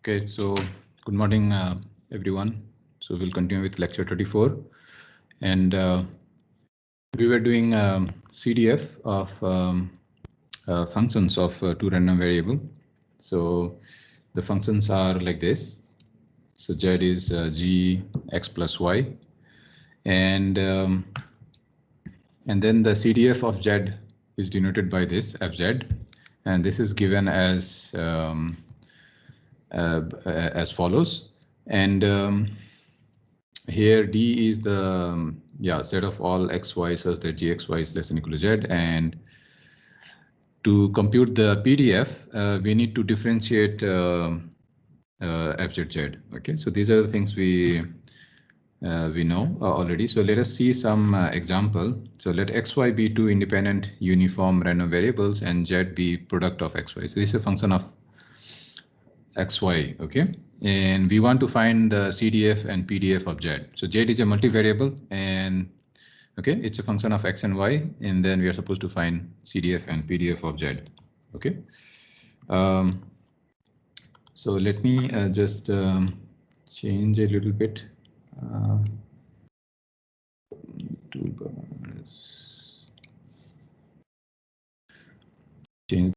Okay, so good morning, everyone. So we'll continue with lecture 34, and we were doing CDF of functions of two random variable. So the functions are like this. So z is g x plus y, and then the CDF of z is denoted by this fz, and this is given as follows. And here d is the set of all xy such that gxy is less than or equal to z. And to compute the PDF, we need to differentiate fzz. Okay, so these are the things we know already. So let us see some example. So let xy be two independent uniform random variables and z be product of xy. So this is a function of xy, okay? And we want to find the CDF and PDF of z. So z is a multivariable, and okay, it's a function of x and y, and then we are supposed to find CDF and PDF of z, okay? So let me just change a little bit. Toolbars. Change.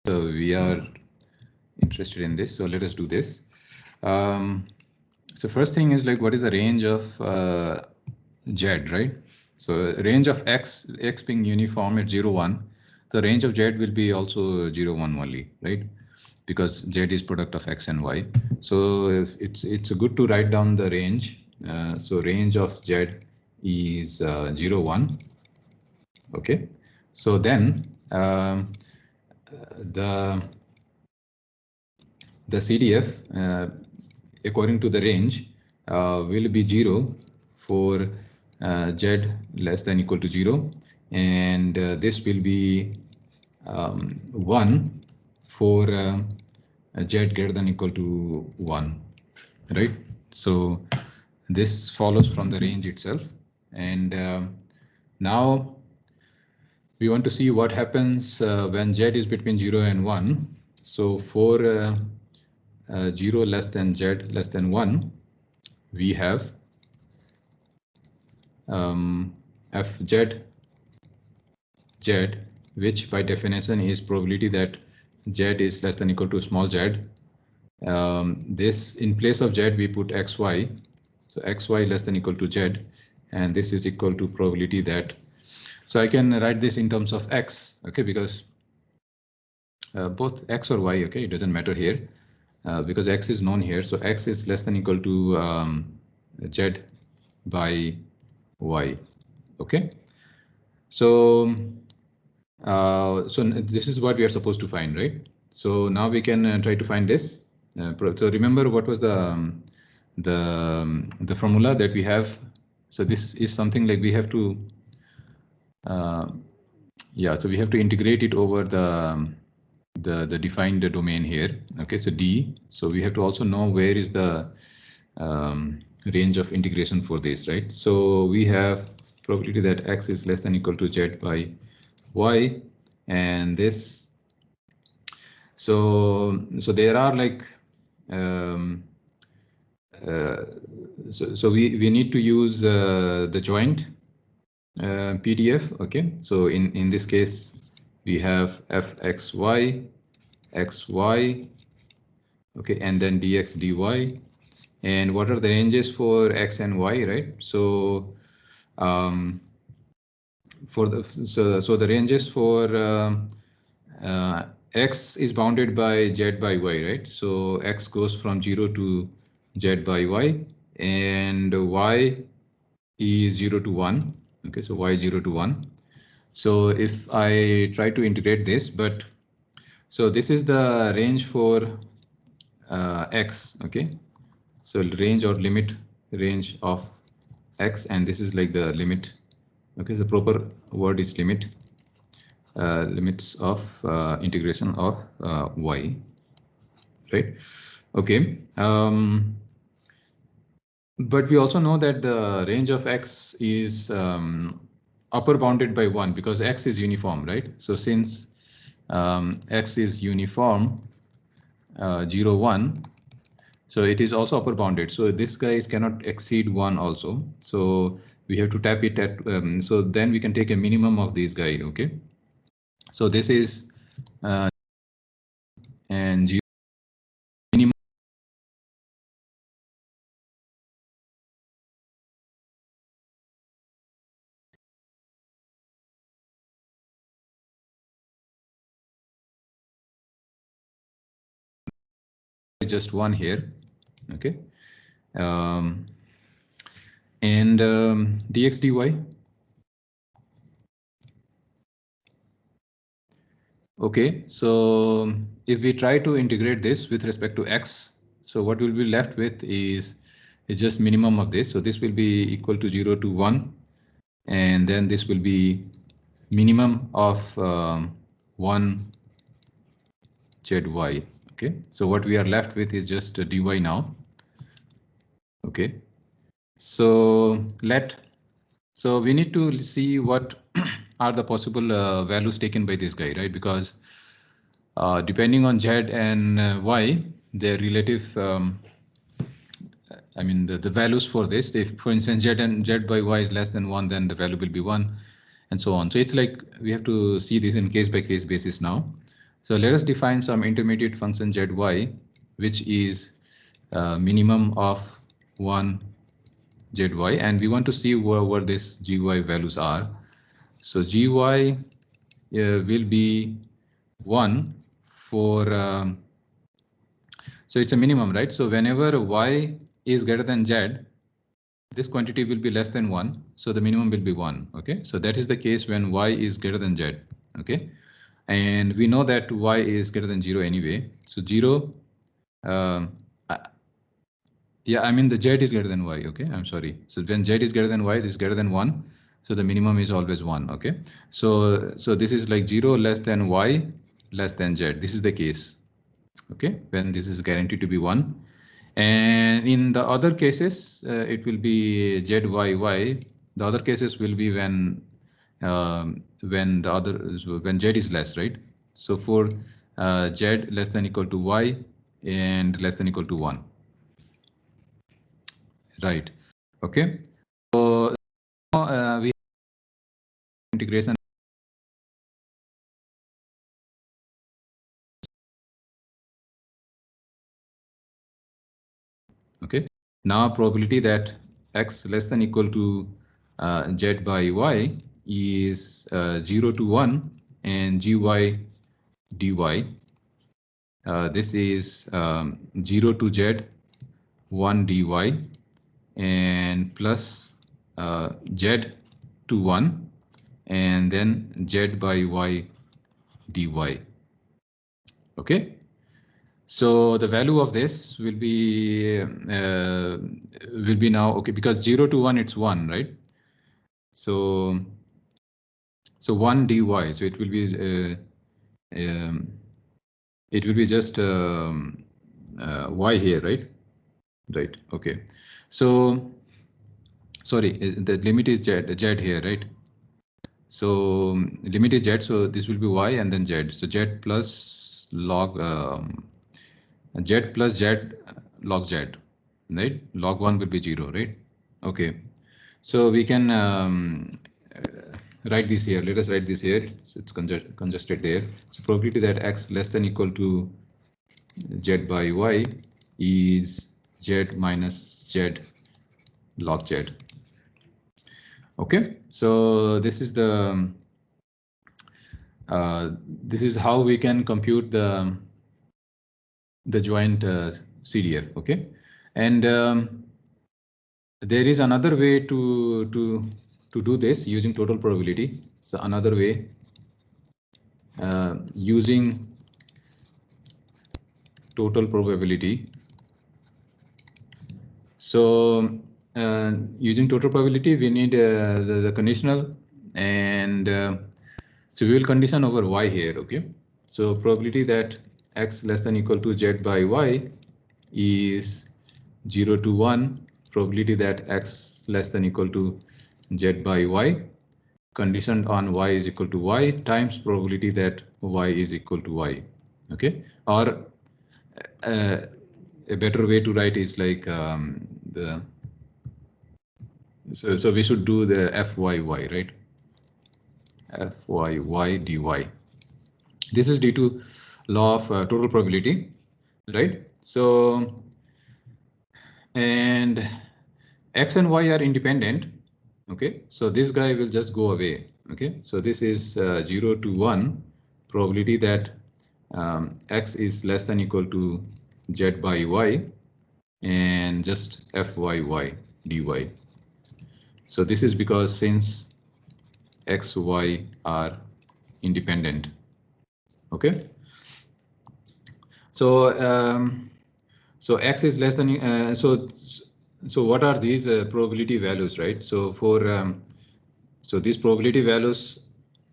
So we are interested in this, so let us do this. So first thing is like, what is the range of z, right? So range of x being uniform at 0, 1, the range of z will be also 0, 1 only, right? Because z is product of x and y. So it's good to write down the range. So range of z is 0, 1. Okay. So then the CDF according to the range will be 0 for z less than or equal to 0, and this will be 1 for z greater than or equal to 1, right? So this follows from the range itself. And now we want to see what happens when z is between 0 and 1. So for 0 less than z less than 1, we have fz z, which by definition is probability that z is less than or equal to small z. This, in place of z, we put xy. So xy less than or equal to z, and this is equal to probability that. So I can write this in terms of x, okay, because both x or y, okay, it doesn't matter here, because x is known here. So x is less than or equal to z by y, okay. So so this is what we are supposed to find, right? So now we can try to find this. So remember what was the formula that we have. So this is something like we have to so we have to integrate it over the defined domain here. Okay, so D. So we have to also know where is the range of integration for this, right? So we have probability that x is less than or equal to z by y, and this. So there are like so we need to use the joint PDF. Okay, so in this case we have fxy, xy, okay, and then dx dy. And what are the ranges for x and y, right? So for the so the ranges for x is bounded by z by y, right? So x goes from 0 to z by y, and y is 0 to 1. Okay, so y 0 to 1. So if I try to integrate this, but so this is the range for x, okay. So range or limit range of x, and this is like the limit. Okay, the proper word is limit. limits of integration of y, right? Okay. But we also know that the range of x is upper bounded by 1 because x is uniform, right? So since x is uniform, 0, 1, so it is also upper bounded. So this guy cannot exceed 1 also. So we have to tap it at, so then we can take a minimum of this guy, okay? So this is and minimum is just 1 here, okay? And dx dy. Okay, so if we try to integrate this with respect to x, so what we'll be left with is just minimum of this. So this will be equal to 0 to 1, and then this will be minimum of 1 zy. Okay, so what we are left with is just dy now. Okay, so we need to see what are the possible values taken by this guy, right? Because depending on z and y, their relative, I mean the values for this, if for instance z by y is less than 1, then the value will be 1, and so on. So it's like we have to see this in case by case basis now. So let us define some intermediate function zy, which is minimum of 1 zy, and we want to see where this gy values are. So gy will be 1 for so it's a minimum, right? So whenever y is greater than z, this quantity will be less than 1, so the minimum will be 1. Okay, so that is the case when y is greater than z. Okay, and we know that y is greater than 0 anyway. So 0, yeah, I mean the z is greater than y. Okay, I'm sorry. So when z is greater than y, this is greater than 1. So the minimum is always 1. Okay, so this is like 0 less than y less than z. This is the case. Okay, when this is guaranteed to be 1. And in the other cases, it will be z, y, y. The other cases will be when when z is less, right? So for z less than equal to y and less than equal to 1. Right. Okay. So we have integration. Okay. Now probability that x less than equal to z by y is 0 to 1 and gy dy. This is 0 to z 1 dy and plus z to 1 and then z by y dy. Okay, so the value of this will be now, okay, because 0 to 1 it's 1, right? So 1 dy, so it will be just y here, right? Right. Okay. So sorry, the limit is z here, right? So limit is z, so this will be y and then z. So z plus log z plus z log z, right? Log 1 will be 0, right? Okay. So we can write this here. Let us write this here. It's congested there. So probability that x less than equal to z by y is z minus z log z. Okay, so this is the this is how we can compute the joint CDF. Okay, and there is another way to do this using total probability. So another way using total probability. So using total probability, we need the conditional, and So we will condition over y here, okay? So probability that x less than equal to z by y is 0 to 1, probability that x less than equal to z by y, conditioned on y is equal to y times probability that y is equal to y, okay? Or a better way to write is like so we should do the fyy, right? Fyy dy. This is due to law of total probability, right? So, and x and y are independent, okay? So this guy will just go away, okay? So this is 0 to 1 probability that x is less than equal to z by y and just fyy dy. So this is because since x, y are independent, okay? So x is less than so what are these probability values, right? So for so these probability values,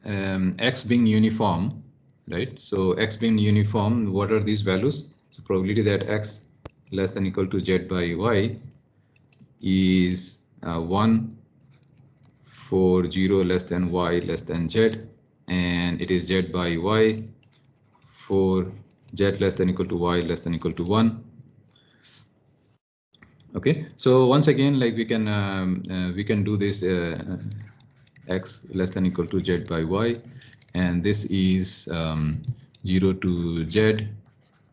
x being uniform, right? So x being uniform, what are these values? So probability that x less than equal to z by y is 1 for 0 less than y less than z, and it is z by y for z less than equal to y less than equal to 1. Okay, so once again, like we can do this x less than equal to z by y, and this is 0 to z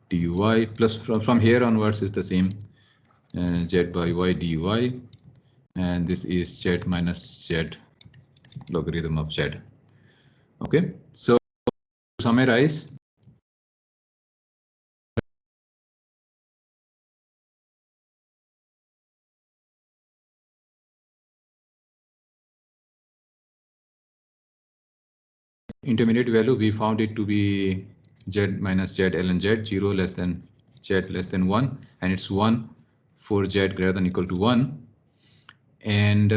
dy plus from here onwards is the same z by y dy, and this is z minus z logarithm of z. Okay, so to summarize, intermediate value we found it to be z minus z ln z, 0 less than z less than 1, and it's 1 for z greater than equal to 1, and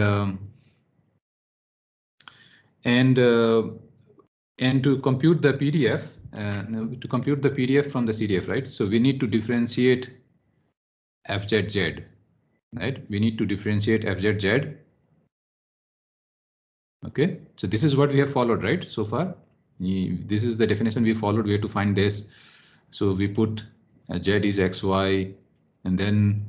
and to compute the PDF, from the CDF, right? So we need to differentiate fzz, right? We need to differentiate fzz. Okay, so this is what we have followed, right? So far, this is the definition we followed. We have to find this. So we put z is xy, and then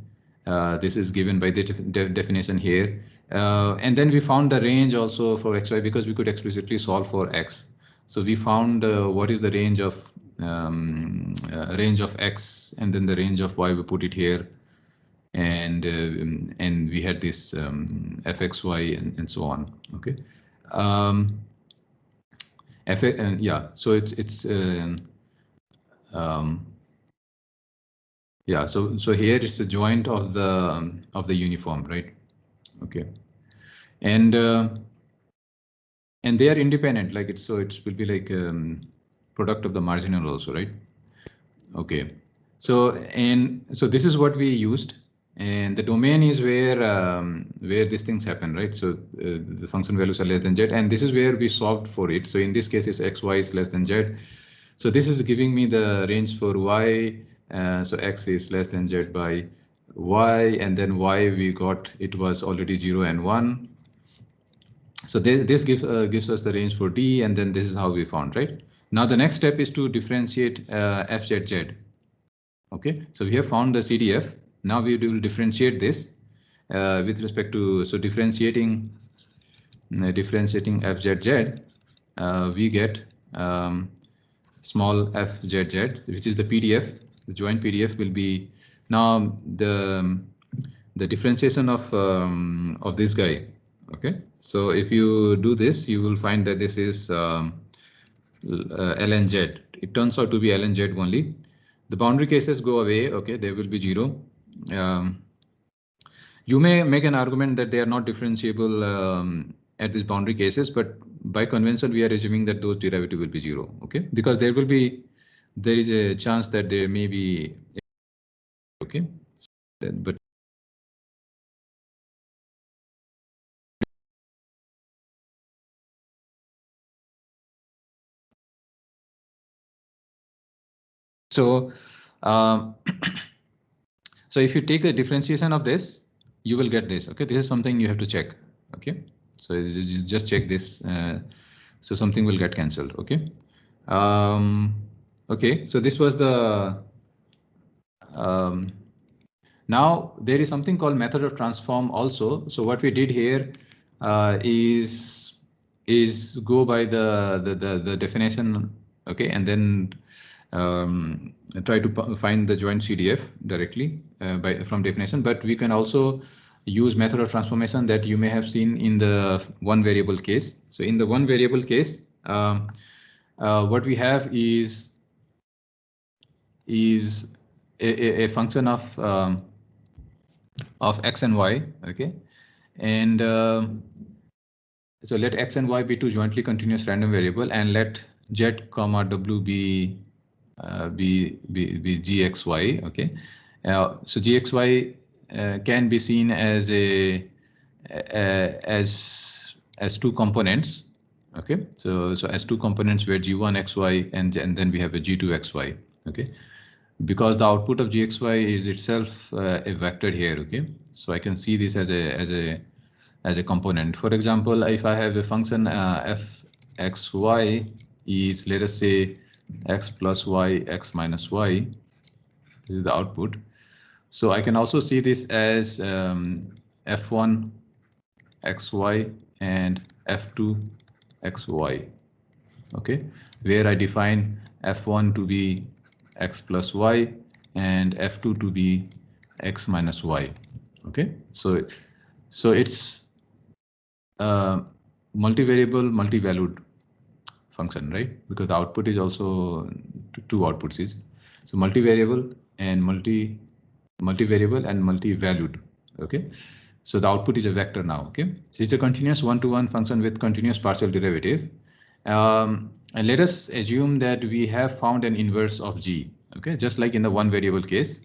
this is given by the definition here. And then we found the range also for xy because we could explicitly solve for x. So we found what is the range of x, and then the range of y. We put it here, and we had this fxy and so on. Okay. Yeah. So it's yeah. So here it's the joint of the uniform, right? Okay. And they are independent, like it will be like product of the marginal also, right? Okay. So this is what we used, and the domain is where these things happen, right? So the function values are less than z, and this is where we solved for it. So in this case, it's xy is less than z. So this is giving me the range for y. So x is less than z by y, and then y we got, it was already 0 and 1. So this gives us the range for D, and then this is how we found, right? Now the next step is to differentiate fzz. Okay, so we have found the CDF. Now we will differentiate this with respect to, so differentiating fzz, we get small fzz, which is the PDF. The joint PDF will be now the differentiation of this guy. Okay, so if you do this, you will find that this is ln z. It turns out to be ln z only. The boundary cases go away. Okay, they will be 0. You may make an argument that they are not differentiable at these boundary cases, but by convention we are assuming that those derivative will be 0. Okay, because there is a chance that there may be. Okay, but So so if you take the differentiation of this, you will get this. Okay, this is something you have to check. Okay, so just check this. So something will get cancelled. Okay. Okay, so this was the now there is something called method of transform also. So what we did here is go by the definition, okay, and then try to find the joint CDF directly from definition. But we can also use method of transformation that you may have seen in the one variable case. So in the one variable case, what we have is a function of x and y, okay, and so let x and y be two jointly continuous random variable, and let z comma w be gxy, okay. So gxy can be seen as as two components, okay. So as two components where g1 xy and then we have a g2 xy, okay, because the output of gxy is itself a vector here, okay. So I can see this as a component. For example, if I have a function fxy is, let us say, x plus y, x minus y, this is the output. So I can also see this as f1 xy and f2 xy, okay, where I define f1 to be x plus y and f2 to be x minus y, okay. So it's multivariable, multivalued function, right? Because the output is also two outputs is, so multivariable and multivariable and multivalued, okay. So the output is a vector now, okay. So it's a continuous one-to-one function with continuous partial derivative. And let us assume that we have found an inverse of g, okay, just like in the one variable case.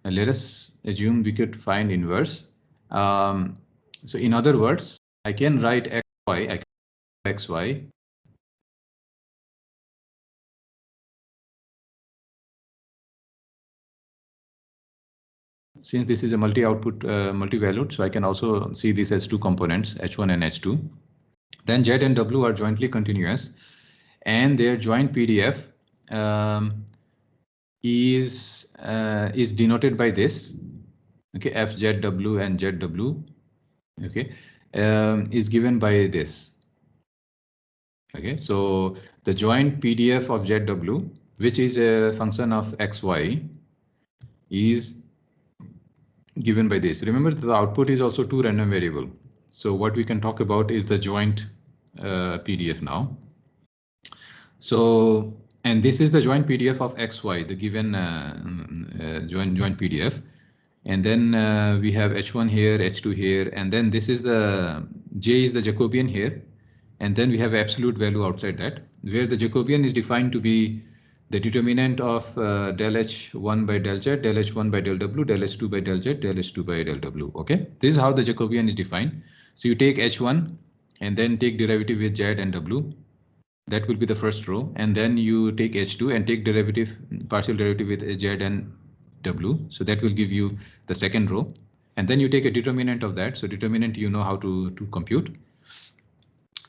And let us assume we could find inverse. So in other words, I can write xy, I can write xy. Since this is a multi-output, multi-valued, so I can also see this as two components, h1 and h2. Then z and w are jointly continuous, and their joint PDF is denoted by this, okay, fzw and zw, okay, is given by this, okay. So the joint PDF of zw, which is a function of xy, is given by this. Remember, the output is also two random variable. So what we can talk about is the joint PDF now. So, and this is the joint PDF of xy, the given joint PDF. And then we have h1 here, h2 here, and then this is the j is the Jacobian here. And then we have absolute value outside that, where the Jacobian is defined to be the determinant of del h1 by del z, del h1 by del w, del h2 by del z, del h2 by del w. Okay, this is how the Jacobian is defined. So you take h1 and then take derivative with z and w. That will be the first row, and then you take h2 and take derivative, partial derivative with z and w. So that will give you the second row, and then you take a determinant of that. So determinant, you know how to compute.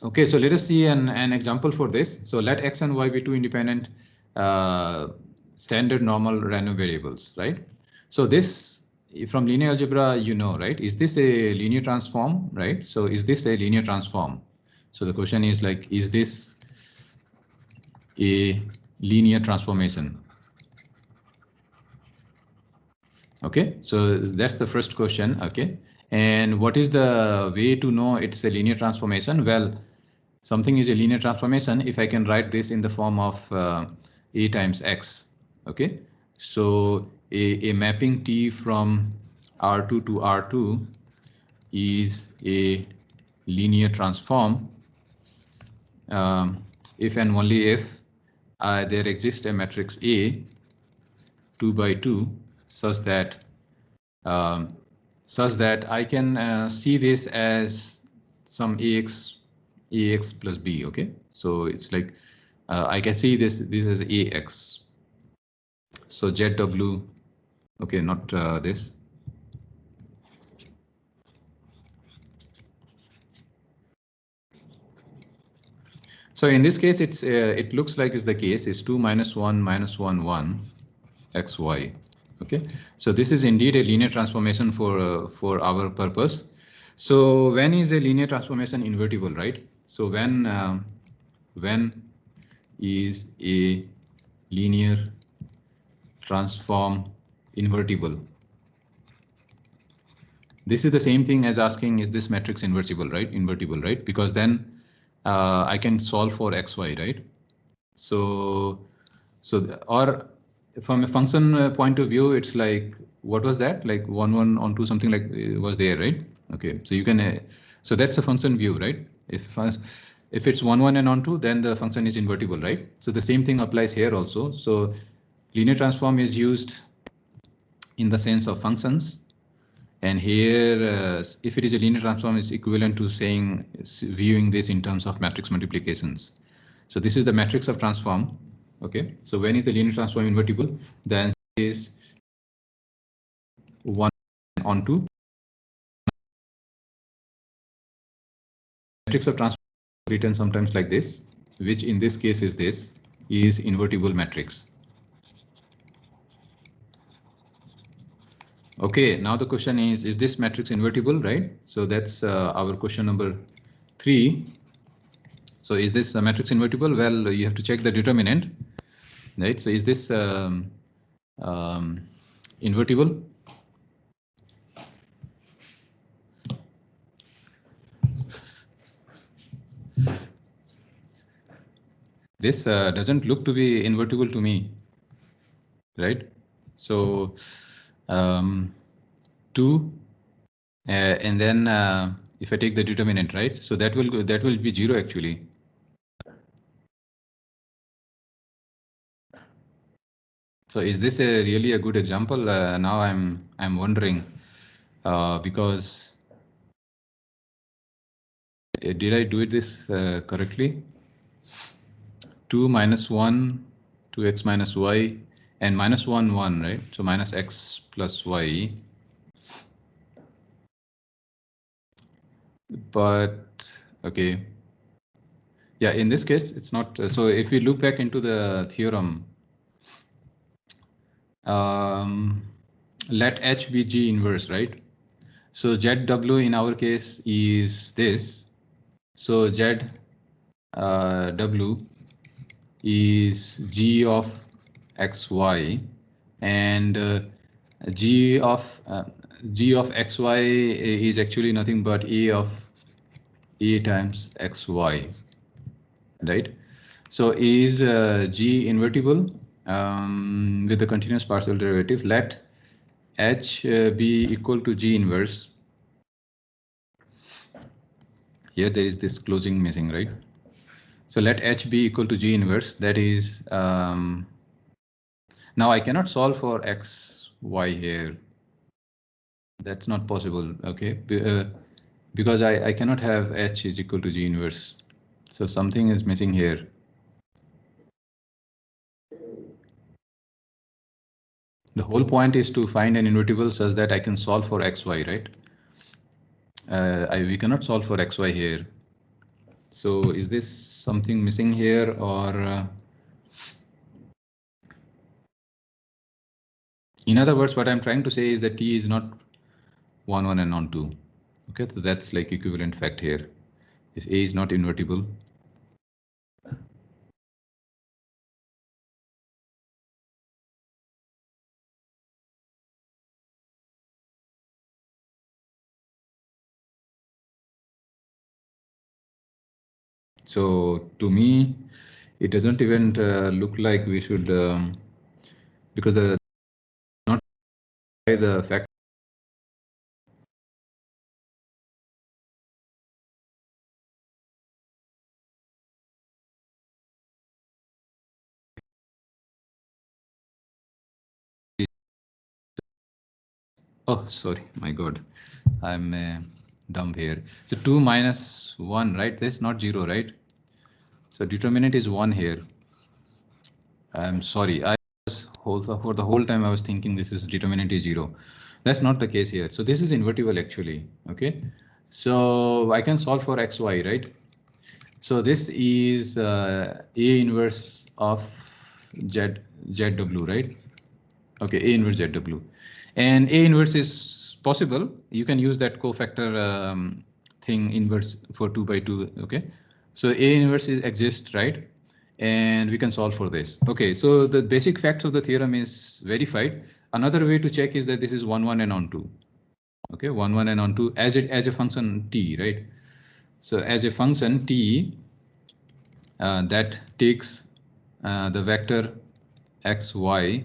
Okay, so let us see an example for this. So let x and y be two independent standard normal random variables, right? So this, from linear algebra, you know, right? Is this a linear transform, right? So is this a linear transform? So the question is like, is this a linear transformation? Okay, so that's the first question. Okay, and what is the way to know it's a linear transformation? Well, something is a linear transformation if I can write this in the form of a times x. Okay, so a mapping T from R2 to R2 is a linear transform if and only if there exists a matrix A 2 by 2 such that I can see this as some ax plus b. Okay, so it's like I can see this as ax. So ZW, okay, not this. So in this case, it looks like is the case is 2 minus 1 minus 1 1 xy. Okay, so this is indeed a linear transformation for our purpose. So when is a linear transformation invertible, right? So when is a linear transform invertible? This is the same thing as asking, is this matrix invertible, right? Invertible, right? Because then I can solve for xy, right? So or from a function point of view, it's like, what was that? Like 1 1 onto something like was there, right? Okay, so you can so that's the function view, right? If it's 1 1 and onto, then the function is invertible, right? So the same thing applies here also. So linear transform is used in the sense of functions. And here, if it is a linear transform, it's equivalent to saying, viewing this in terms of matrix multiplications. So this is the matrix of transform. Okay, so when is the linear transform invertible? The answer is 1 onto. Matrix of transform written sometimes like this, which in this case is this, is invertible matrix. Okay, now the question is this matrix invertible, right? So that's our question number 3. So is this a matrix invertible? Well, you have to check the determinant, right? So is this invertible? This doesn't look to be invertible to me, right? So 2 and then if I take the determinant, right? So that will be 0 actually. So is this really a good example? Now I'm wondering because did I do this correctly? 2 minus 1, 2x minus y, and minus 1, 1, right? So minus x plus y. But okay. Yeah, in this case, it's not. So if we look back into the theorem, let H be G inverse, right? So ZW in our case is this. So ZW is G of XY, and G of XY is actually nothing but A times XY, right? So is G invertible with the continuous partial derivative? Let H be equal to G inverse. Here there is this closing missing, right? So let H be equal to G inverse. That is, now I cannot solve for X, Y here. That's not possible, okay? Because I cannot have H is equal to G inverse. So something is missing here. The whole point is to find an invertible such that I can solve for XY, right? We cannot solve for XY here. So is this something missing here, or in other words, what I'm trying to say is that T is not 1, 1 and non 2. Okay, so that's like equivalent fact here. If A is not invertible, so to me, it doesn't even look like we should, because the not the fact. Oh, sorry, my God, I'm dumb here. So 2 minus 1, right? That's not 0, right? So determinant is 1 here. I'm sorry, I was for the whole time I was thinking this is determinant is 0. That's not the case here. So this is invertible actually. Okay, so I can solve for xy, right? So this is A inverse of ZW, right? Okay, A inverse ZW. And A inverse is possible. You can use that cofactor thing inverse for 2 by 2. Okay, so A inverse exists, right? And we can solve for this. Okay, so the basic facts of the theorem is verified. Another way to check is that this is 1, 1 and onto. Okay, 1, 1 and onto as a function t, right? So as a function t that takes the vector x, y,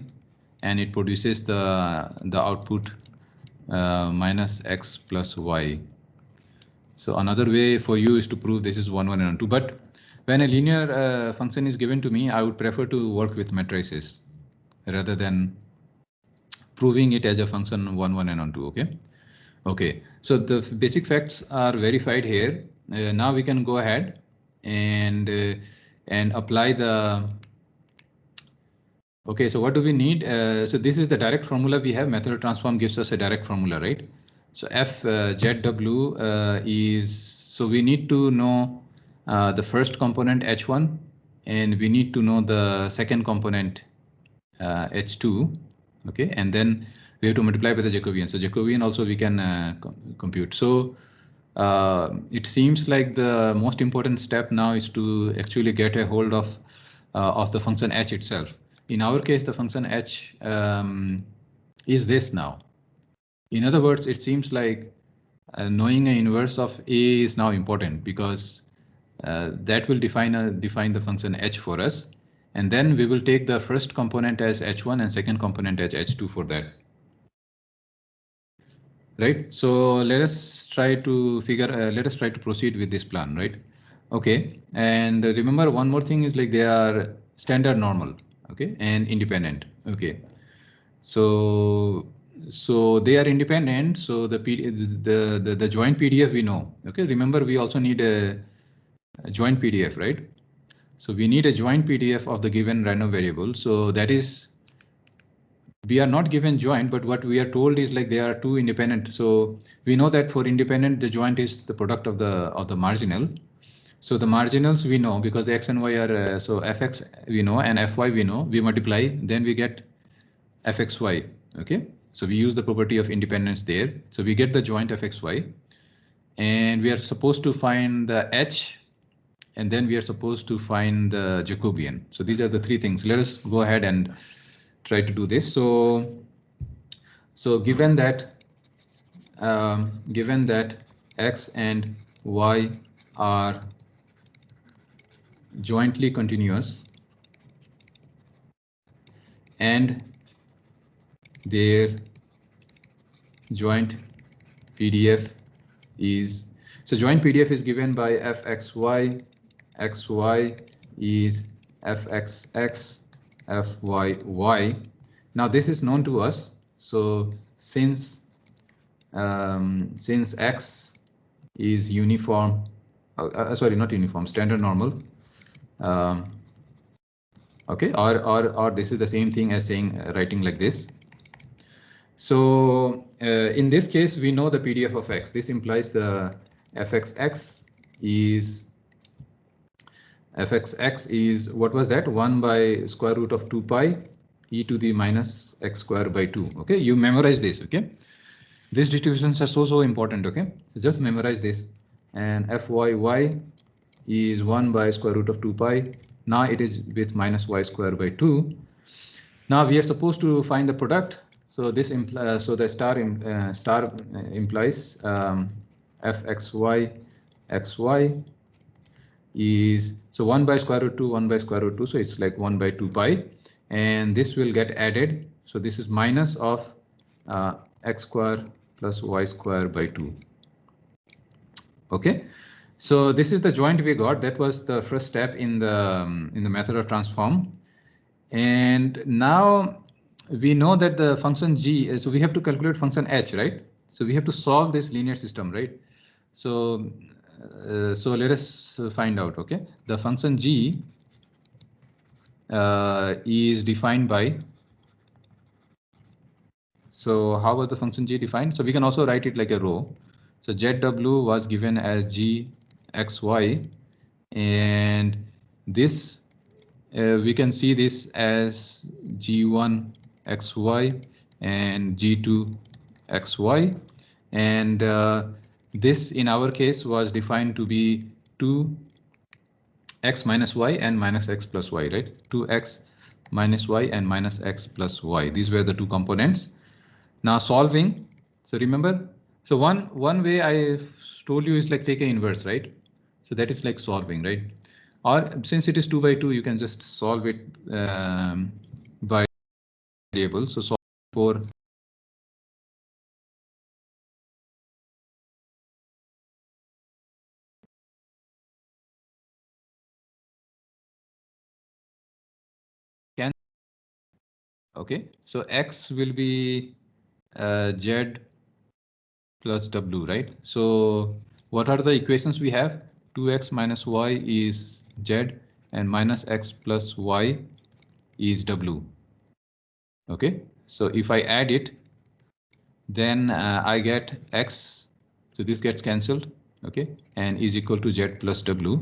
and it produces the output minus x plus y. So another way for you is to prove this is 1, 1 and 2. But when a linear function is given to me, I would prefer to work with matrices rather than proving it as a function 1, 1 and 2. Okay. Okay. So the basic facts are verified here. Now we can go ahead and apply the. Okay, so what do we need? So this is the direct formula we have. Method transform gives us a direct formula, right? So f zw is, so we need to know the first component h1, and we need to know the second component h2. Okay, and then we have to multiply by the Jacobian. So Jacobian also we can compute. So it seems like the most important step now is to actually get a hold of the function h itself. In our case, the function h is this now. In other words, it seems like knowing an inverse of A is now important, because that will define the function h for us. And then we will take the first component as h1 and second component as h2 for that. Right. So let us try to proceed with this plan, right? Okay. And remember, one more thing is like they are standard normal, okay, and independent. Okay. So they are independent. So the joint PDF we know. Okay. Remember, we also need a joint PDF, right? So we need a joint PDF of the given random variable. So that is, we are not given joint, but what we are told is like they are two independent. So we know that for independent, the joint is the product of the marginal. So the marginals we know, because the x and y are so fx we know and fy we know. We multiply, then we get fxy. Okay, so we use the property of independence there. So we get the joint fxy, and we are supposed to find the h, and then we are supposed to find the Jacobian. So these are the three things. Let us go ahead and try to do this. So given that x and y are jointly continuous and their joint PDF is, so joint PDF is given by fxy, xy is fxx, fyy. Now this is known to us. So since x is uniform, sorry, not uniform, standard normal. Okay, or this is the same thing as saying writing like this. So in this case, we know the PDF of x. This implies the fxx is what was that? 1 by square root of 2 pi e to the minus x square by 2. Okay, you memorize this. Okay, these distributions are so important. Okay, so just memorize this. And fyy is 1 by square root of 2 pi. Now it is with minus y square by 2. Now we are supposed to find the product. So this implies, so the star implies fxy xy is, so 1 by square root 2, 1 by square root 2. So it's like 1 by 2 pi, and this will get added. So this is minus of x square plus y square by 2. Okay, so this is the joint we got. That was the first step in the method of transform. And now we know that the function g, so we have to calculate function h, right? So we have to solve this linear system, right? So let us find out. Okay, the function g is defined by So how was the function g defined? So we can also write it like a row. So zw was given as gxy, and this we can see this as g1 xy and g2 xy, and this in our case was defined to be 2x minus y and minus x plus y, right? 2x minus y and minus x plus y. These were the two components. Now solving. So remember, so one way I told you is like take an inverse, right? So that is like solving, right? Or since it is 2 by 2, you can just solve it by variable. So solve for can. Okay, so x will be z plus w, right? So what are the equations we have? 2x minus y is z and minus x plus y is w. Okay, so if I add it, then I get x, so this gets cancelled, okay, and is equal to z plus w,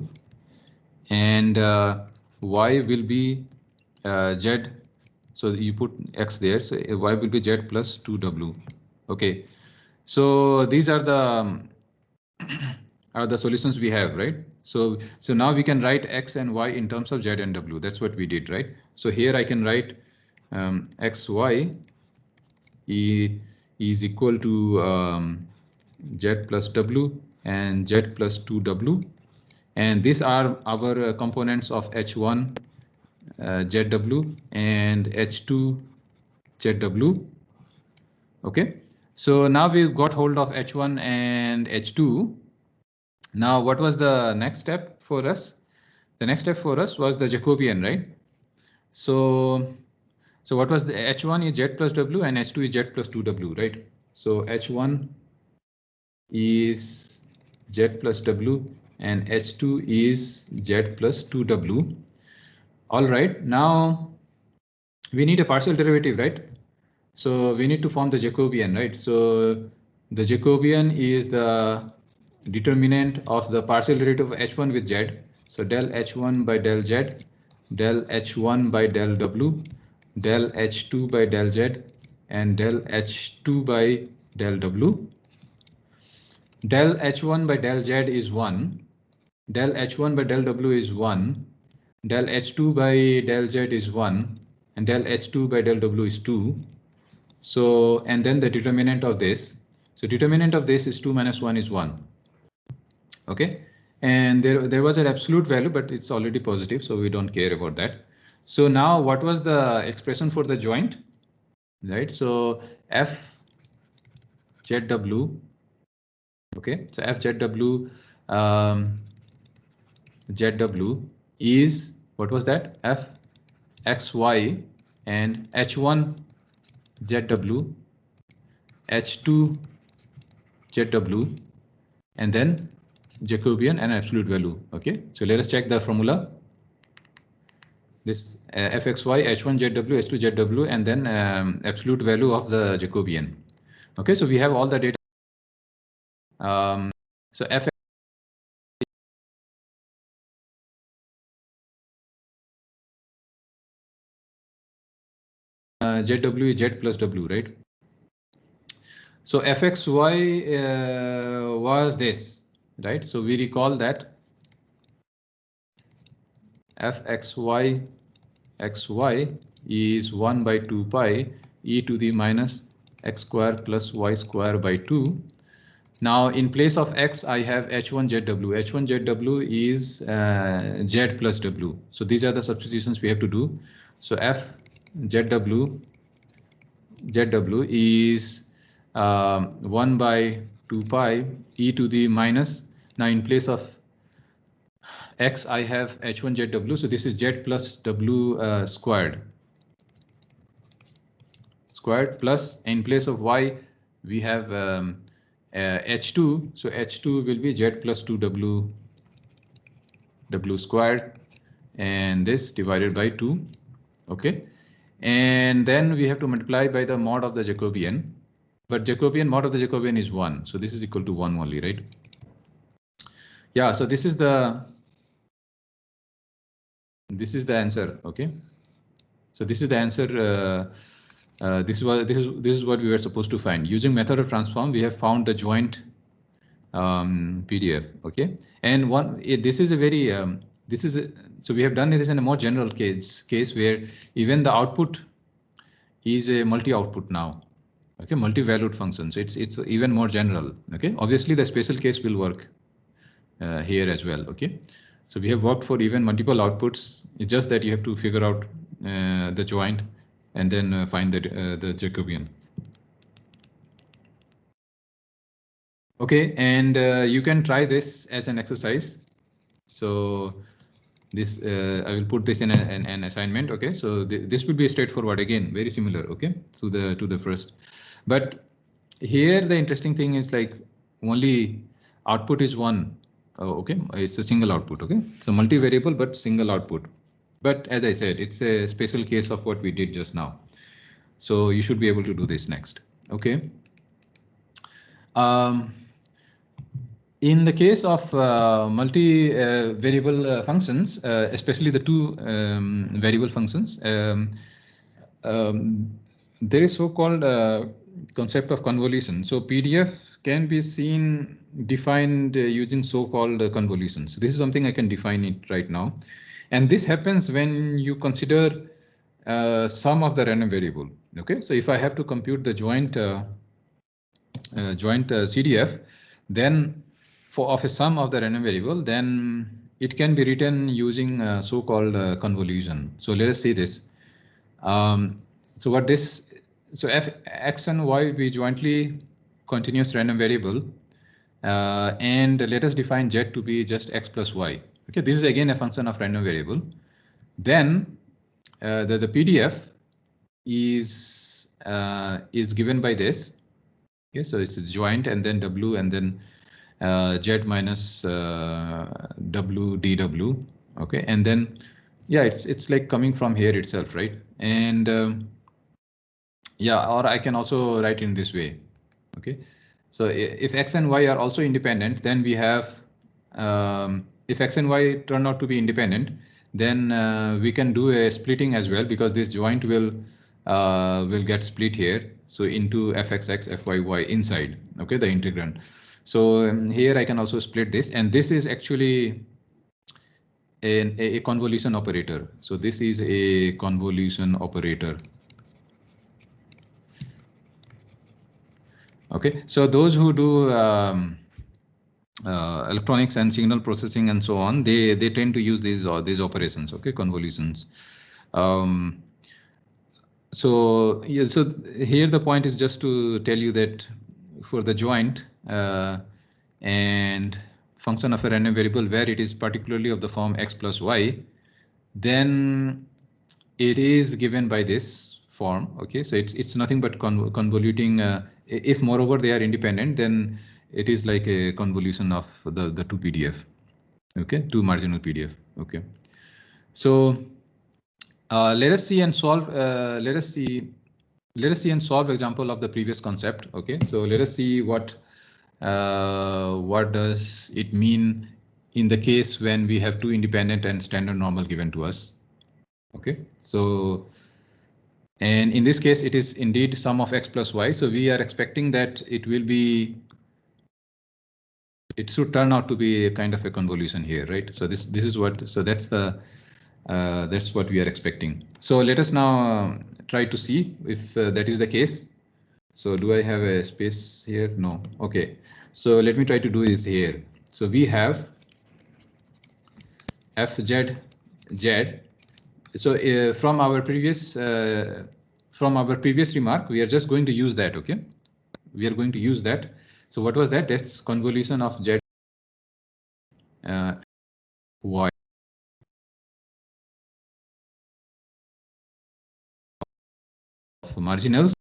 and y will be z, so you put x there, so y will be z plus 2w. Okay, so these are the solutions we have, right? So now we can write x and y in terms of z and w. That's what we did, right? So here I can write xy is equal to z plus w and z plus 2w, and these are our components of h1 zw and h2 zw. Okay, so now we've got hold of h1 and h2. Now what was the next step for us? The next step for us was the Jacobian, right? So what was the h1 is z plus w and h2 is z plus 2w, right? So h1 is z plus w and h2 is z plus 2w. All right, now we need a partial derivative, right? So we need to form the Jacobian, right? So the Jacobian is the determinant of the partial derivative of h1 with z. So del h1 by del z, del h1 by del w, del h2 by del z, and del h2 by del w. Del h1 by del z is 1, del h1 by del w is 1, del h2 by del z is 1, and del h2 by del w is 2. So, and then the determinant of this. So determinant of this is 2 minus 1 is 1. Okay, and there was an absolute value, but it's already positive, so we don't care about that. So now what was the expression for the joint, right? So f zw, okay, so f zw zw is, what was that? F xy and h1 zw, h2 zw, and then Jacobian and absolute value. Okay, so let us check the formula. This fxy, h1 zw, h2 zw, and then absolute value of the Jacobian. Okay, so we have all the data. So f zw is z plus w, right? So fxy was this, right? So we recall that fxy xy is 1 by 2 pi e to the minus x square plus y square by 2. Now in place of x, I have h1 zw. h1 zw is z plus w. So these are the substitutions we have to do. So f zw is 1 by 2 pi e to the minus. Now in place of x, I have h1 zw. So this is z plus w squared plus, in place of y, we have h2. So h2 will be z plus 2w squared, and this divided by 2. Okay, And then we have to multiply by the mod of the Jacobian. But Jacobian mod of the Jacobian is 1. So this is equal to 1 only, right? Yeah, so this is the answer. OK, so this is the answer. This is what we were supposed to find. Using method of transform, we have found the joint PDF. OK, and this is a very so we have done this in a more general case where even the output is a multi-output now. OK, multi-valued function. So it's even more general. OK, obviously the special case will work here as well. OK, so we have worked for even multiple outputs. It's just that you have to figure out the joint and then find the Jacobian. OK, and you can try this as an exercise. So this I will put this in an assignment. OK, so this will be straightforward again, very similar. OK, to the first, but here the interesting thing is like only output is one. OK, it's a single output. OK, so multi-variable but single output. But as I said, it's a special case of what we did just now. So you should be able to do this next. OK. In the case of multi-variable functions, especially the two variable functions, there is so-called concept of convolution. So PDF can be defined using so-called convolutions. So this is something I can define it right now. And this happens when you consider sum of the random variable. OK, so if I have to compute the joint CDF, then of a sum of the random variable, then it can be written using so-called convolution. So let us see this. So what this, so f x and y be jointly continuous random variable, and let us define z to be just x plus y. Okay, this is again a function of random variable. Then the PDF is given by this. Okay, so it's a joint and then w and then z minus w dw. Okay, and then yeah, it's like coming from here itself, right? And yeah, or I can also write in this way. Okay, so if x and y are also independent, then we have if x and y turn out to be independent, then we can do a splitting as well, because this joint will get split here. So into fxx, fyy inside, okay, the integrand. So here I can also split this, and this is actually a convolution operator. So this is a convolution operator. Okay, so those who do electronics and signal processing and so on, they tend to use these operations. Okay, convolutions. So yeah, so here the point is just to tell you that for the joint and function of a random variable where it is particularly of the form x plus y, then it is given by this form. Okay, so it's nothing but convoluting. If moreover they are independent, then it is like a convolution of the two PDF. Okay, two marginal PDF. Okay, so let us see and solve. Let us see and solve example of the previous concept. Okay, so let us see what does it mean in the case when we have two independent and standard normal given to us. Okay, so and in this case it is indeed sum of x plus y. So we are expecting that it should turn out to be a kind of a convolution here, right? So this is what, so that's what we are expecting. So let us now try to see if that is the case. So do I have a space here? No. Okay. So let me try to do this here. So we have fz z. So from our previous remark, we are just going to use that. Okay, we are going to use that. So what was that? That's convolution of z y of marginals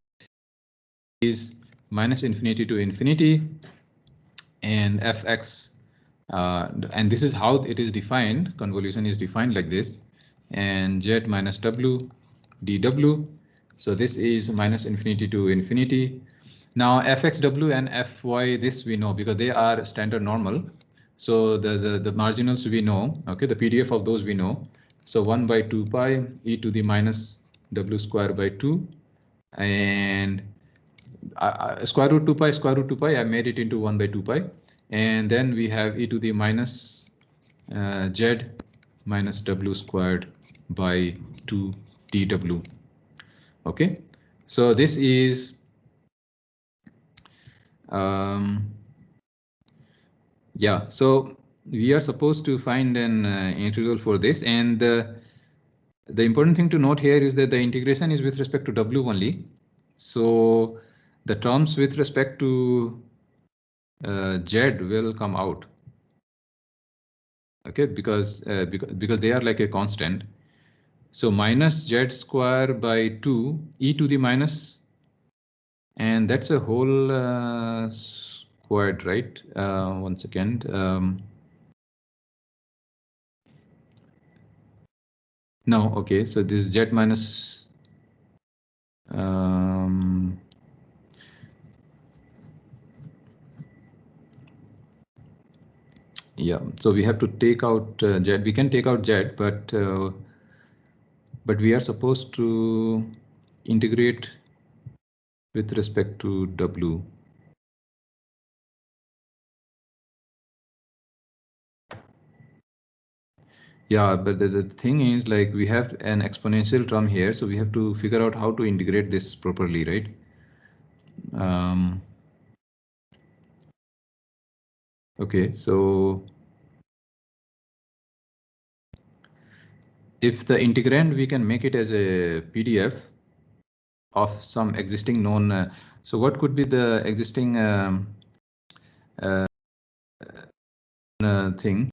is minus infinity to infinity, and fx, and this is how it is defined. Convolution is defined like this, and z minus w dw. So this is minus infinity to infinity. Now fxw and fy, this we know because they are standard normal. So the marginals we know, okay, the PDF of those we know. So 1 by 2 pi e to the minus w square by 2, and square root 2 pi, I made it into 1 by 2 pi. And then we have e to the minus z minus w squared by 2 dw. Okay, so this is yeah, so we are supposed to find an integral for this, and the important thing to note here is that the integration is with respect to w only. So the terms with respect to z will come out. Okay, because they are like a constant. So minus z square by 2 e to the minus, and that's a whole squared, right? 1 second. No, okay, so this z minus yeah, so we have to take out z. We can take out z, but we are supposed to integrate with respect to w. Yeah, but the thing is, like, we have an exponential term here, so we have to figure out how to integrate this properly, right? Okay, so if the integrand, we can make it as a PDF of some existing known. So what could be the existing thing?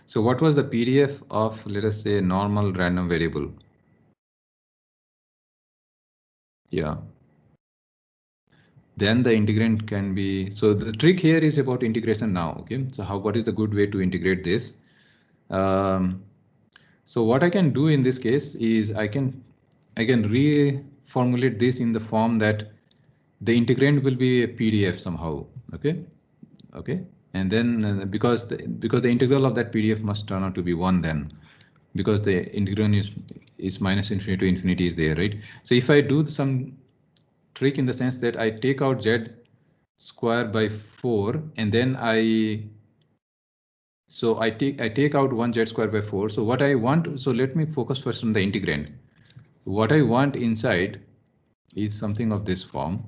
So what was the PDF of, let us say, normal random variable? Yeah. Then the integrand can be, so the trick here is about integration now. Okay, so what is the good way to integrate this? So what I can do in this case is I can reformulate this in the form that the integrand will be a PDF somehow. Okay, and then because the integral of that PDF must turn out to be 1 then, because the integrand is minus infinity to infinity is there, right? So if I do some trick in the sense that I take out z square by 4, and then I take out 1 z square by 4. So what I want, so let me focus first on the integrand. What I want inside is something of this form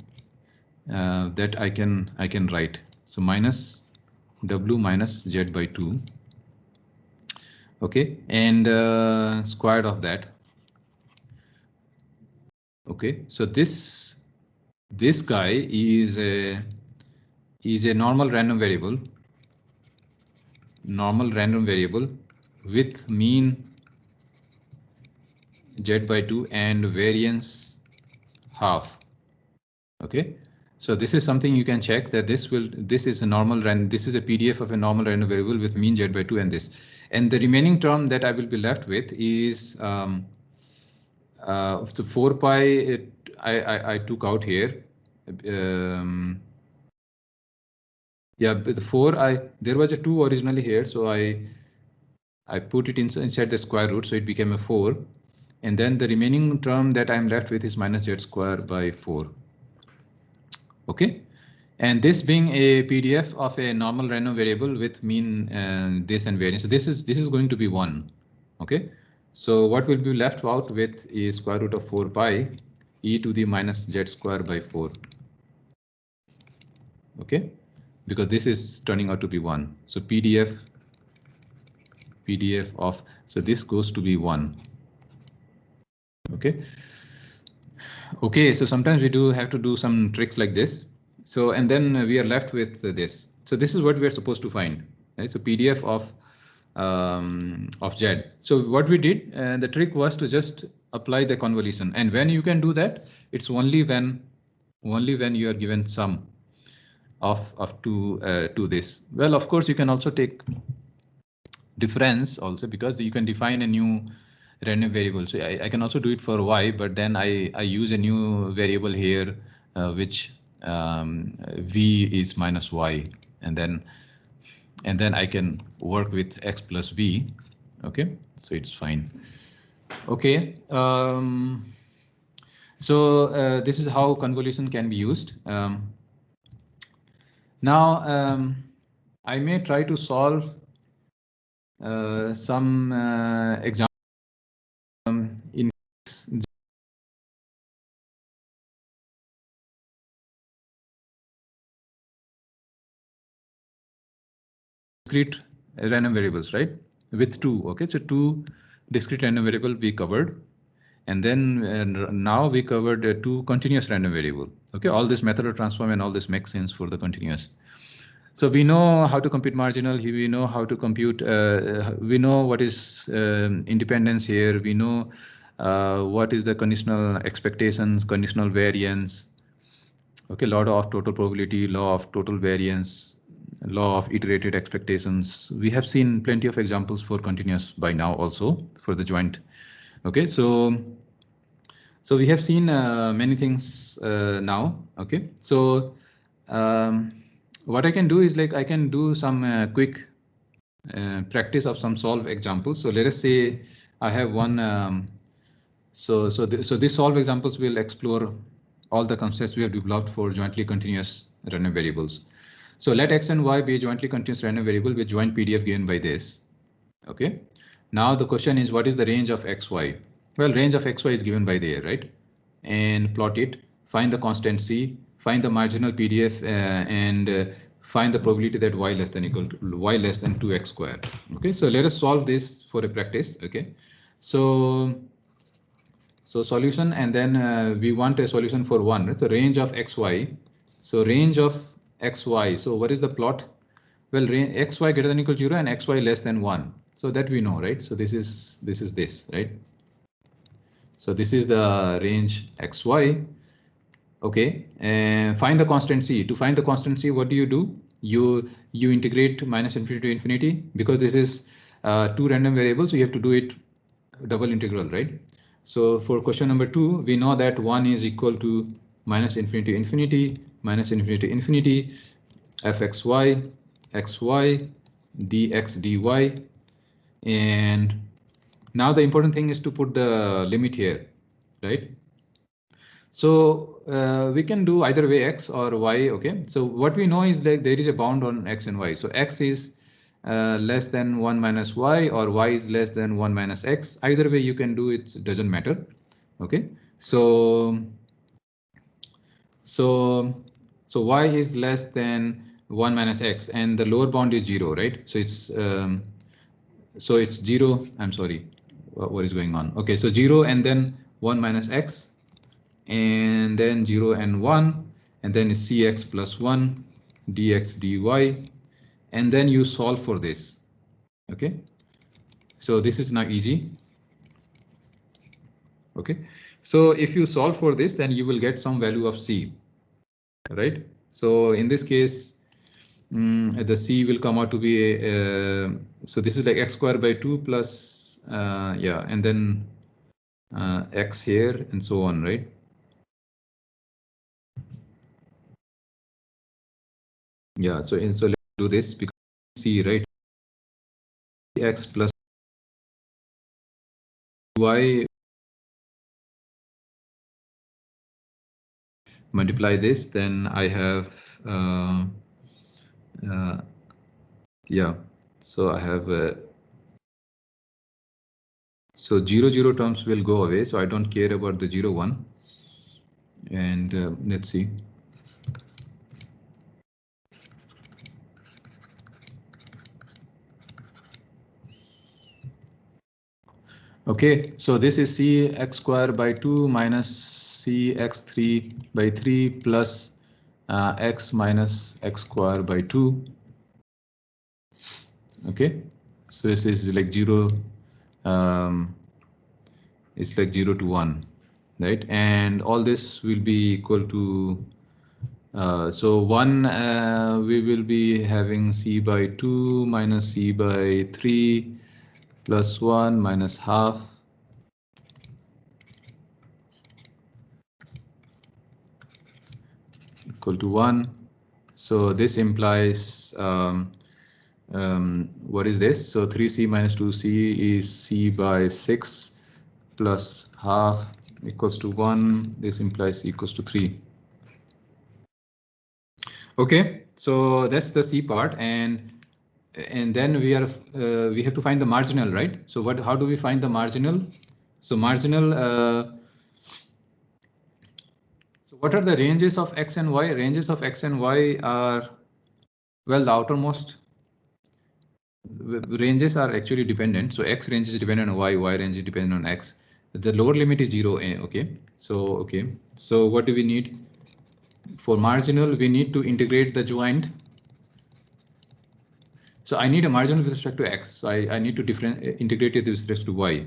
that I can write. So minus w minus z by 2. Okay, and squared of that. Okay, so this guy is a normal random variable with mean z by 2 and variance half. Okay, so this is something you can check that this is a normal random. This is a PDF of a normal random variable with mean z by 2 and this, and the remaining term that I will be left with is the 4 pi. I took out here. Yeah, but the 4 there was a 2 originally here, so I put it inside the square root, so it became a 4, and then the remaining term that I'm left with is minus z square by 4. Okay, and this being a PDF of a normal random variable with mean this and variance, so this is going to be 1. Okay, so what will be left out with is square root of 4 pi e to the minus z square by 4. Okay, because this is turning out to be 1. So PDF of, so this goes to be 1. Okay. Okay, so sometimes we do have to do some tricks like this. So, and then we are left with this. So this is what we are supposed to find. Right? So PDF of of Z. So what we did, the trick was to just apply the convolution, and when you can do that, it's only when you are given sum of to this. Well, of course, you can also take difference also, because you can define a new random variable. So I can also do it for y, but then I use a new variable here, which v is minus y, and then I can work with x plus v. Okay, so it's fine. Okay, so this is how convolution can be used. Now I may try to solve some example in discrete random variables, right? With two. Okay, so two discrete random variable we covered, and then now we covered two continuous random variable. Okay, all this method of transform and all this makes sense for the continuous. So we know how to compute marginal. We know how to compute. We know what is independence here. We know what is the conditional expectations, conditional variance. Okay, law of total probability, law of total variance, law of iterated expectations. We have seen plenty of examples for continuous by now also for the joint. Okay, so we have seen many things now. Okay, so what I can do is, like, I can do some quick practice of some solve examples. So let us say I have one. So this solve examples will explore all the concepts we have developed for jointly continuous random variables. So let x and y be a jointly continuous random variable with joint PDF given by this. Okay. Now the question is, what is the range of xy? Well, range of xy is given by there, right? And plot it, find the constant c, find the marginal PDF, and find the probability that y less than equal to y less than 2x squared. Okay, so let us solve this for a practice. Okay, so solution, and then we want a solution for one, right? So range of xy. So range of xy. So what is the plot? Well, xy greater than equal to 0 and xy less than 1. So that we know, right? So this is this, right? So this is the range xy. Okay, and find the constant c. To find the constant c, what do? You integrate minus infinity to infinity, because this is two random variables, so you have to do it double integral, right? So for question number 2, we know that 1 is equal to minus infinity to infinity, minus infinity to infinity, fxy, xy, dx, dy. And now the important thing is to put the limit here, right? So we can do either way, x or y. Okay, so what we know is that there is a bound on x and y. So x is less than 1 minus y, or y is less than 1 minus x. Either way you can do it, doesn't matter. Okay, so y is less than 1 minus x, and the lower bound is 0, right? So it's 0. I'm sorry, what is going on? Okay, so 0 and then 1 minus x, and then 0 and 1, and then is cx plus 1 dx dy, and then you solve for this. Okay, so this is now easy. Okay, so if you solve for this, then you will get some value of c, right? So in this case, the c will come out to be so this is like x squared by 2 plus yeah, and then x here and so on, right? Yeah, so let's do this, because c, right, x plus y, multiply this, then I have yeah, so I have so 0, 0 terms will go away, so I don't care about the 0, 1. And let's see. Okay, so this is c x squared by 2 minus c x3 by 3 plus x minus x squared by 2. Okay, So this is like 0. It's like 0 to 1, right? And all this will be equal to so 1, we will be having c by 2 minus c by 3 plus 1 minus half equal to 1. So this implies what is this? So 3c minus 2c is c by 6 plus half equals to 1. This implies equals to 3. Okay, so that's the c part, and then we have to find the marginal, right? So how do we find the marginal? So marginal, so what are the ranges of x and y? Ranges of x and y are, well, the outermost ranges are actually dependent. So x range is dependent on y range is dependent on x. The lower limit is 0. Okay, so what do we need? For marginal, we need to integrate the joint. So I need a marginal with respect to x. So I need to integrate it with respect to y.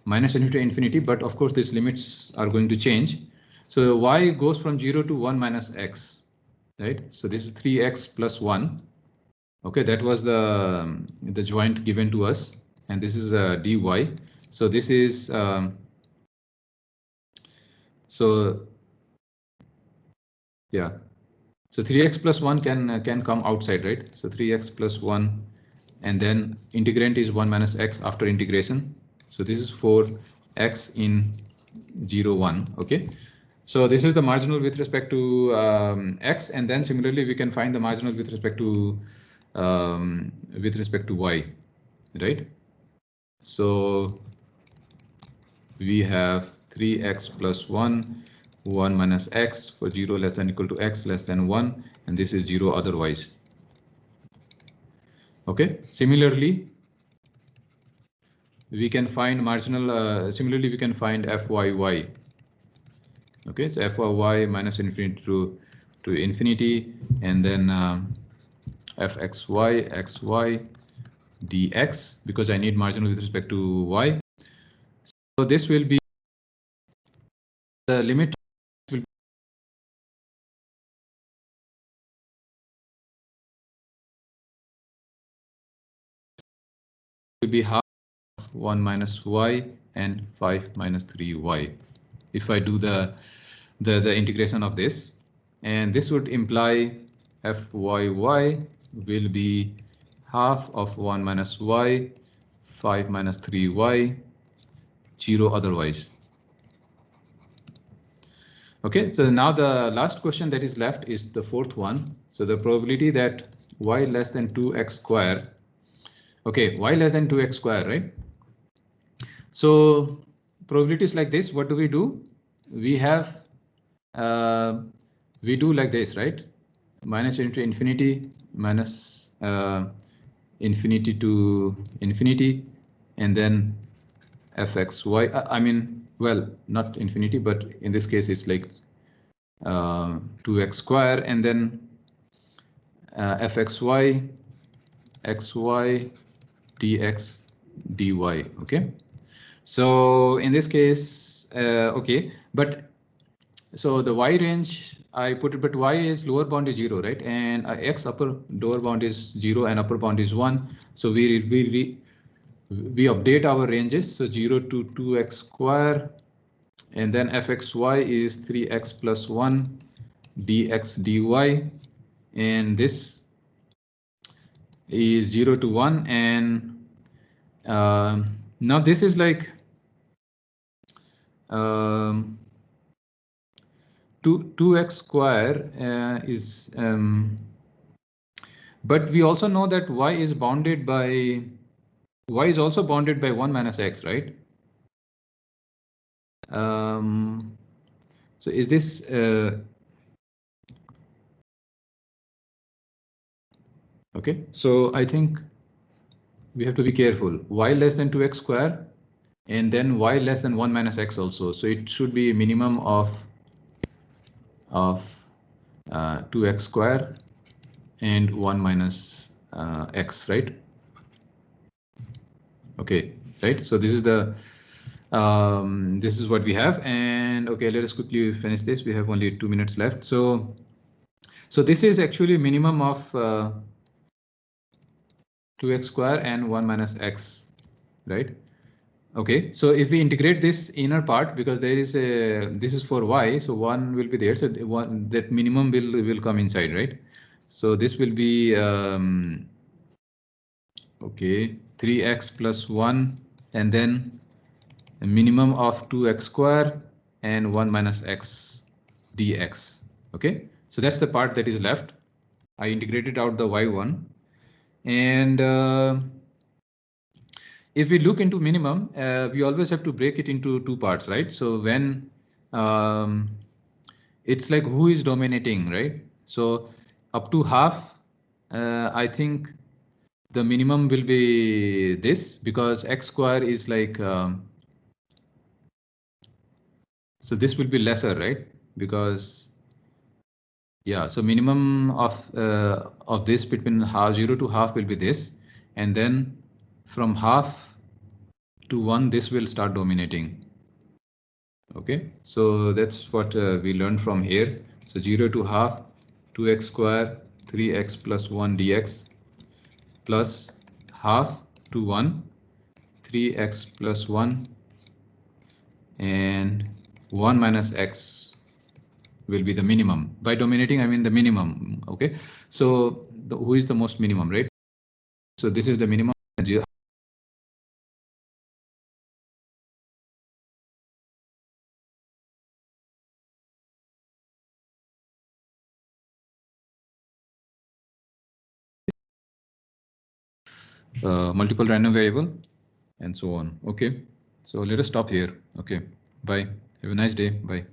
Minus infinity to infinity, but of course these limits are going to change. So y goes from 0 to 1 minus x, right? So this is 3x plus 1. Okay, that was the joint given to us, and this is dy. So this is so yeah. So 3x plus 1 can come outside, right? So 3x plus 1, and then integrand is 1 minus x after integration. So this is 4x in 0, 1. Okay. So this is the marginal with respect to x, and then similarly we can find the marginal with respect to y, right? So we have 3x plus 1, 1 minus x for 0 less than equal to x less than 1, and this is 0 otherwise. Okay, similarly we can find marginal, similarly we can find fyy. Okay, so fyy minus infinity to infinity, and then fxy xy dx, because I need marginal with respect to y. So this will be the limit will be half of 1 minus y and 5 minus 3y. If I do the integration of this, and this would imply fyy will be half of 1 minus y, 5 minus 3y, 0 otherwise. Okay, so now the last question that is left is the fourth one. So the probability that y less than 2x square. Okay, y less than 2x square, right? So probabilities like this, what do? We have, we do like this, right? Minus into infinity, minus infinity to infinity, and then fxy. I mean, well, not infinity, but in this case it's like 2x square, and then fxy, xy, dx, dy. Okay. So in this case, okay, but so the y range I put it, but y is lower bound is 0, right? And x upper lower bound is 0 and upper bound is 1. So we update our ranges. So 0 to 2x square, and then fxy is 3x plus 1 dx dy, and this is 0 to 1, and now this is like 2x square is, but we also know that y is bounded by, y is also bounded by 1 minus x, right? So is this okay? So I think we have to be careful. Y less than 2x square, and then y less than 1 minus x also. So it should be a minimum of 2x square and 1 minus x, right? Okay, right. So this is the this is what we have, and okay, let us quickly finish this. We have only 2 minutes left. So this is actually minimum of 2x square and 1 minus x, right? Okay, so if we integrate this inner part, because there is a, this is for y, so 1 will be there, so one, that minimum will come inside, right? So this will be okay, 3x plus 1, and then a minimum of 2x square and 1 minus x dx. Okay, so that's the part that is left. I integrated out the y1, and if we look into minimum, we always have to break it into two parts, right? So when it's like who is dominating, right? So up to half, I think the minimum will be this, because x square is like, so this will be lesser, right? Because yeah, so minimum of this between half 0 to half will be this, and then from half to 1 this will start dominating. Okay, so that's what we learned from here. So 0 to half, 2x square, 3x plus 1 dx, plus half to 1, 3x plus 1, and 1 minus x will be the minimum. By dominating, I mean the minimum. Okay, so who is the most minimum, right? So this is the minimum. Multiple random variable and so on. Okay, so let us stop here. Okay, bye. Have a nice day. Bye.